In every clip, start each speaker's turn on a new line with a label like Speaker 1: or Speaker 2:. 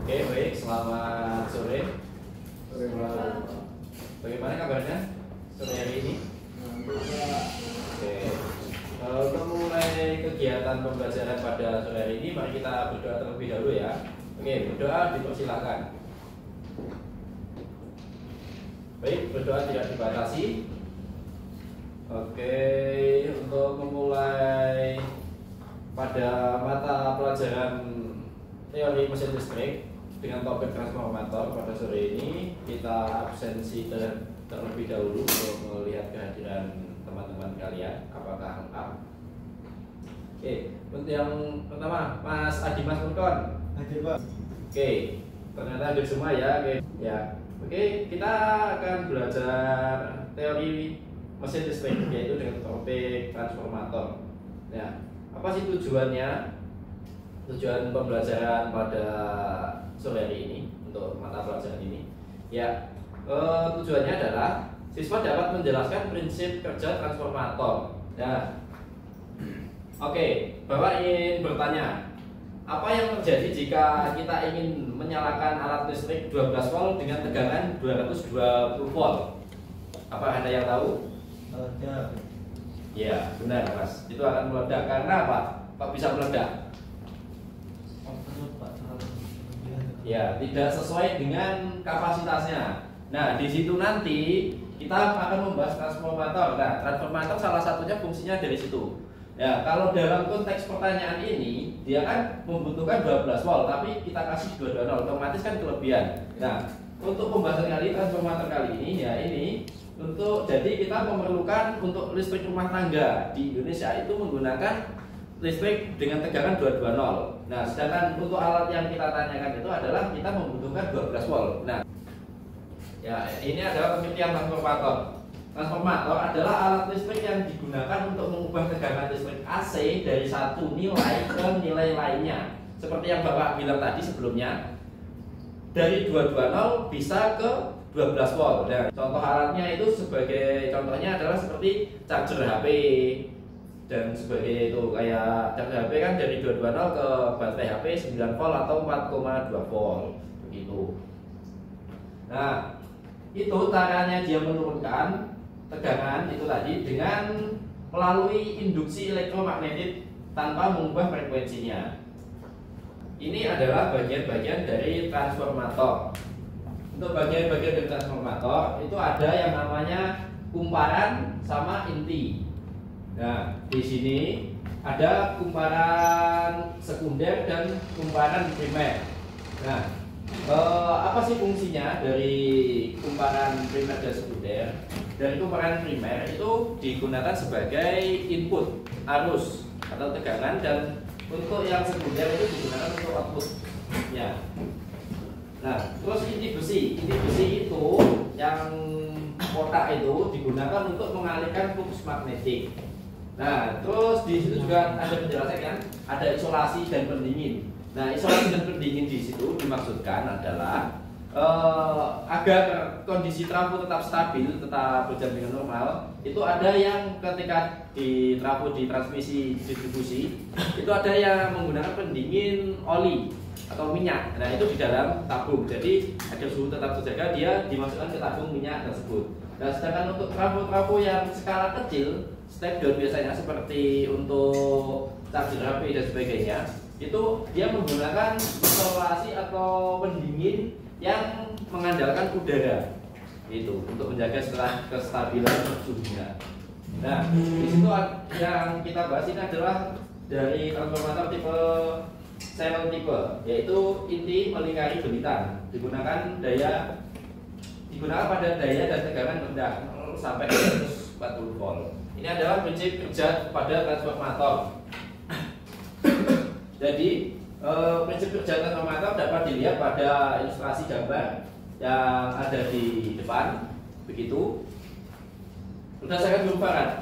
Speaker 1: Oke, baik. Selamat sore.
Speaker 2: Sore Pak.
Speaker 1: Bagaimana kabarnya sore hari ini? Oke. Untuk memulai kegiatan pembelajaran pada sore hari ini, mari kita berdoa terlebih dahulu ya. Oke, berdoa dipersilakan. Baik, berdoa tidak dibatasi. Oke, untuk memulai pada mata pelajaran teori mesin listrik dengan topik transformator pada sore ini, kita absensi terlebih dahulu untuk melihat kehadiran teman-teman kalian apakah lengkap. Oke, untuk yang pertama Mas Adi Mas Murkon.
Speaker 2: Hadir Pak.
Speaker 1: Oke, ternyata hadir semua ya. Oke, ya. Oke, kita akan belajar teori mesin listrik yaitu dengan topik transformator. Ya, apa sih tujuannya? Tujuan pembelajaran pada sore hari ini untuk mata pelajaran ini, ya, tujuannya adalah siswa dapat menjelaskan prinsip kerja transformator. Ya, oke, Bapak ingin bertanya, apa yang terjadi jika kita ingin menyalakan alat listrik 12 volt dengan tegangan 220 volt? Apa Anda yang tahu? Ya, benar Mas. Itu akan meledak karena apa? Kok bisa meledak? Ya, tidak sesuai dengan kapasitasnya. Nah, di situ nanti kita akan membahas transformator. Nah, transformator salah satunya fungsinya dari situ. Ya, kalau dalam konteks pertanyaan ini, dia kan membutuhkan 12 volt, tapi kita kasih 220, otomatis kan kelebihan. Nah, untuk pembahasan kali transformator kali ini, ya ini jadi kita memerlukan untuk listrik rumah tangga di Indonesia itu menggunakan listrik dengan tegangan 220. Nah, sedangkan untuk alat yang kita tanyakan itu adalah kita membutuhkan 12 volt. Nah, ya ini adalah pengertian transformator. Transformator adalah alat listrik yang digunakan untuk mengubah tegangan listrik AC dari satu nilai ke nilai lainnya. Seperti yang Bapak bilang tadi sebelumnya, dari 220 bisa ke 12 volt. Dan contoh alatnya itu sebagai contohnya adalah seperti charger HP dan sebagainya, itu kayak charger HP kan dari 220 ke baterai HP 9 volt atau 4,2 volt begitu. Nah, itu caranya dia menurunkan tegangan itu tadi dengan melalui induksi elektromagnetik tanpa mengubah frekuensinya. Ini adalah bagian-bagian dari transformator. Untuk bagian-bagian dari transformator itu ada yang namanya kumparan sama inti. Nah, di sini ada kumparan sekunder dan kumparan primer. Nah, apa sih fungsinya dari kumparan primer dan sekunder? Dari kumparan primer itu digunakan sebagai input arus atau tegangan, dan untuk yang sekunder itu digunakan untuk output-nya. Nah, terus inti besi itu yang kotak itu digunakan untuk mengalihkan flux magnetik. Nah, terus di situ juga ada penjelasan kan, ada isolasi dan pendingin. Nah, isolasi dan pendingin di situ dimaksudkan adalah agar kondisi trafo tetap stabil, tetap berjalan dengan normal. Itu ada yang ketika di trafo di transmisi distribusi itu ada yang menggunakan pendingin oli atau minyak. Nah, itu di dalam tabung. Jadi agar suhu tetap terjaga, dia dimasukkan ke tabung minyak tersebut. Nah, sedangkan untuk trafo-trafo yang skala kecil, step down biasanya seperti untuk charger HP dan sebagainya, itu dia menggunakan isolasi atau pendingin yang mengandalkan udara itu untuk menjaga kestabilan suhunya. Nah, di situ yang kita bahas ini adalah dari transformator tipe channel tipe, yaitu inti melingkari belitan, digunakan pada daya dan tegangan rendah sampai 140 volt. Ini adalah prinsip kerja pada transformator. Jadi prinsip kerja transformator dapat dilihat pada ilustrasi gambar yang ada di depan. Begitu. Berdasarkan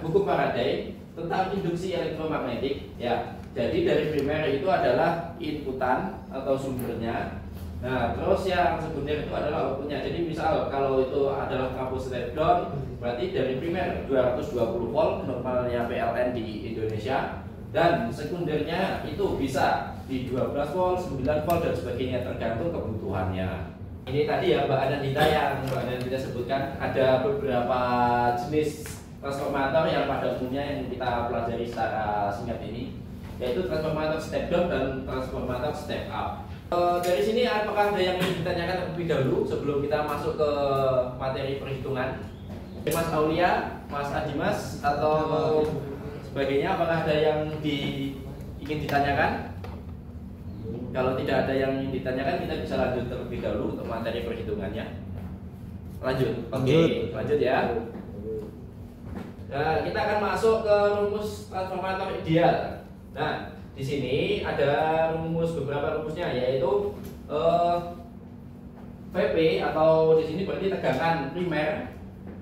Speaker 1: buku Faraday tentang induksi elektromagnetik, ya. Jadi dari primer itu adalah inputan atau sumbernya. Nah, terus yang sekunder itu adalah outputnya. Jadi misal kalau itu adalah trafo step down, berarti dari primer 220 volt normalnya PLN di Indonesia, dan sekundernya itu bisa di 12 volt, 9 volt dan sebagainya tergantung kebutuhannya. Ini tadi ya Mbak Anandita yang Mbak Anandita sebutkan ada beberapa jenis transformator yang pada umumnya yang kita pelajari secara singkat ini, yaitu transformator step down dan transformator step up. Dari sini apakah ada yang ingin ditanyakan terlebih dahulu sebelum kita masuk ke materi perhitungan? Mas Aulia, Mas Adimas atau sebagainya, apakah ada yang ingin ditanyakan? Kalau tidak ada yang ingin ditanyakan, kita bisa lanjut terlebih dahulu untuk materi perhitungannya. Lanjut, oke, lanjut ya. Nah, kita akan masuk ke rumus transformator ideal. Nah, di sini ada beberapa rumusnya, yaitu VP atau di sini berarti tegangan primer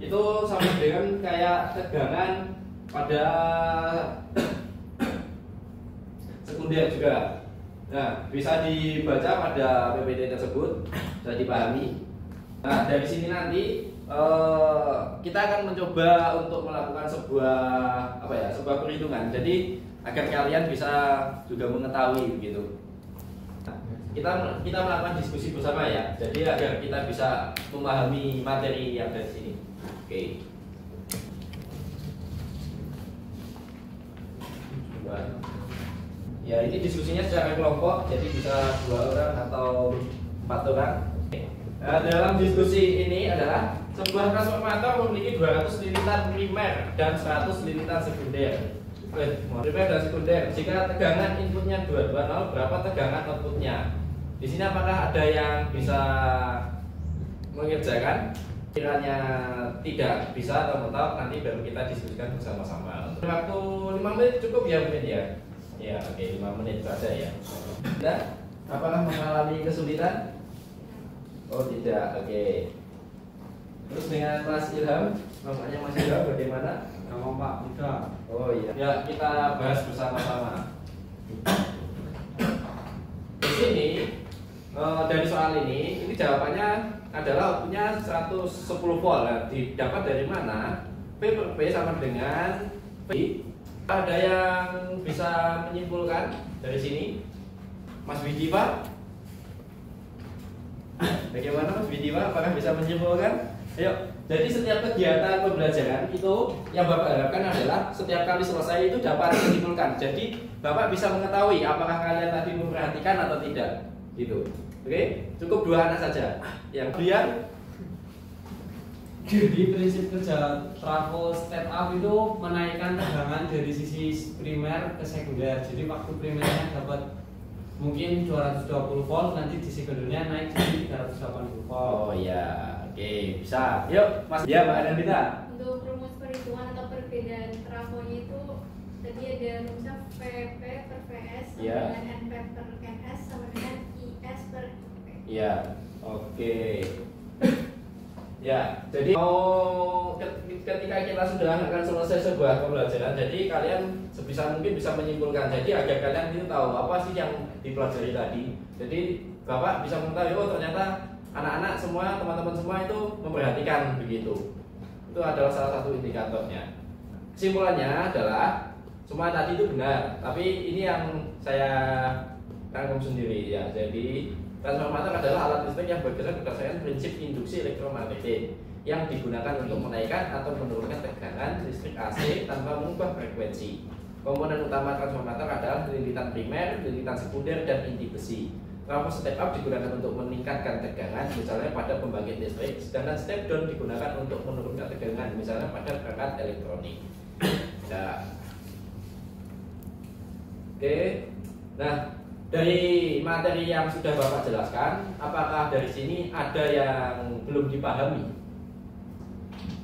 Speaker 1: itu sama dengan kayak tegangan pada sekunder juga. Nah, bisa dibaca pada PPT tersebut, bisa dipahami. Nah, dari sini nanti kita akan mencoba untuk melakukan sebuah perhitungan. Jadi agar kalian bisa juga mengetahui begitu. Nah, kita melakukan diskusi bersama ya. Jadi agar kita bisa memahami materi yang dari sini. Oke. Ya, ini diskusinya secara kelompok, jadi bisa 2 orang atau 4 orang. Nah, dalam diskusi ini adalah sebuah transformator memiliki 200 lilitan primer dan 100 lilitan sekunder. Primer dan sekunder. Jika tegangan inputnya 220, berapa tegangan outputnya? Di sini apakah ada yang bisa mengerjakan? Kiranya tidak bisa atau mentok, nanti baru kita diskusikan bersama-sama. Waktu 5 menit cukup ya mungkin ya. Ya, oke, 5 menit saja ya. Tidak? Apakah mengalami kesulitan? Oh tidak, oke. Terus dengan Mas Ilham, namanya Mas Ilham bagaimana?
Speaker 2: Nama Pak, tidak.
Speaker 1: Oh iya. Ya, kita bahas bersama-sama. Di sini dari soal ini jawabannya adalah outputnya 110 volt. Nah, didapat dari mana? P per P sama dengan P. Ada yang bisa menyimpulkan dari sini? Mas Widi Pak? Bagaimana Mas Widi Pak? Apakah bisa menyimpulkan? Ayo. Jadi setiap kegiatan pembelajaran itu yang Bapak harapkan adalah setiap kali selesai itu dapat menyimpulkan. Jadi Bapak bisa mengetahui apakah kalian tadi memperhatikan atau tidak. Gitu. Oke? Cukup 2 anak saja. Yang kemudian
Speaker 3: jadi prinsip kerja trafo step up itu menaikkan tegangan dari sisi primer ke sekunder. Jadi waktu primernya dapat mungkin 220 volt, nanti di sekundernya naik jadi 380 volt.
Speaker 1: Oh ya, oke, bisa. Yuk, Mas. Ya, Mbak Anandita.
Speaker 4: Untuk rumus perhitungan atau perbedaan trafonya itu tadi ada rumusnya VP per VS sama
Speaker 1: Ya.
Speaker 4: dengan NP per NS sama dengan IS per IP.
Speaker 1: Ya, oke. Ya, jadi ketika kita sudah akan selesai sebuah pembelajaran, jadi kalian sebisa mungkin bisa menyimpulkan. Jadi agar kalian itu tahu apa sih yang dipelajari tadi. Jadi Bapak bisa mengetahui, oh ternyata anak-anak semua, teman-teman semua itu memperhatikan begitu. Itu adalah salah satu indikatornya. Kesimpulannya adalah semua tadi itu benar, tapi ini yang saya rangkum sendiri ya. Jadi transformator adalah alat listrik yang bergerak berdasarkan prinsip induksi elektromagnetik yang digunakan untuk menaikkan atau menurunkan tegangan listrik AC tanpa mengubah frekuensi. Komponen utama transformator adalah lilitan primer, lilitan sekunder, dan inti besi. Trafo step up digunakan untuk meningkatkan tegangan, misalnya pada pembangkit listrik, sedangkan step down digunakan untuk menurunkan tegangan, misalnya pada perangkat elektronik. Nah, oke. Nah, dari materi yang sudah Bapak jelaskan, apakah dari sini ada yang belum dipahami?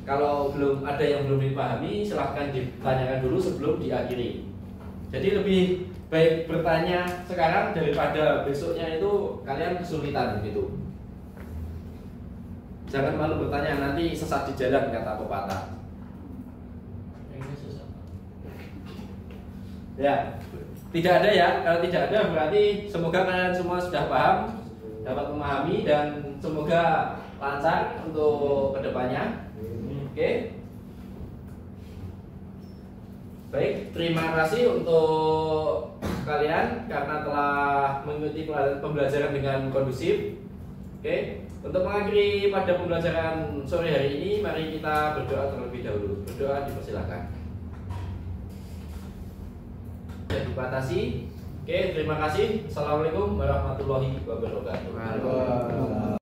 Speaker 1: Kalau belum ada yang belum dipahami, silahkan ditanyakan dulu sebelum diakhiri. Jadi lebih baik bertanya sekarang daripada besoknya itu kalian kesulitan gitu. Jangan malu bertanya, nanti sesat di jalan kata pepatah. Ya, tidak ada ya. Kalau tidak ada berarti semoga kalian semua sudah paham, dapat memahami, dan semoga lancar untuk kedepannya. Oke. Baik, terima kasih untuk kalian karena telah mengikuti pembelajaran dengan kondusif. Oke, untuk mengakhiri pada pembelajaran sore hari ini, mari kita berdoa terlebih dahulu. Berdoa dipersilakan. Dan dibatasi. Oke, terima kasih. Assalamualaikum warahmatullahi wabarakatuh.
Speaker 2: Wah.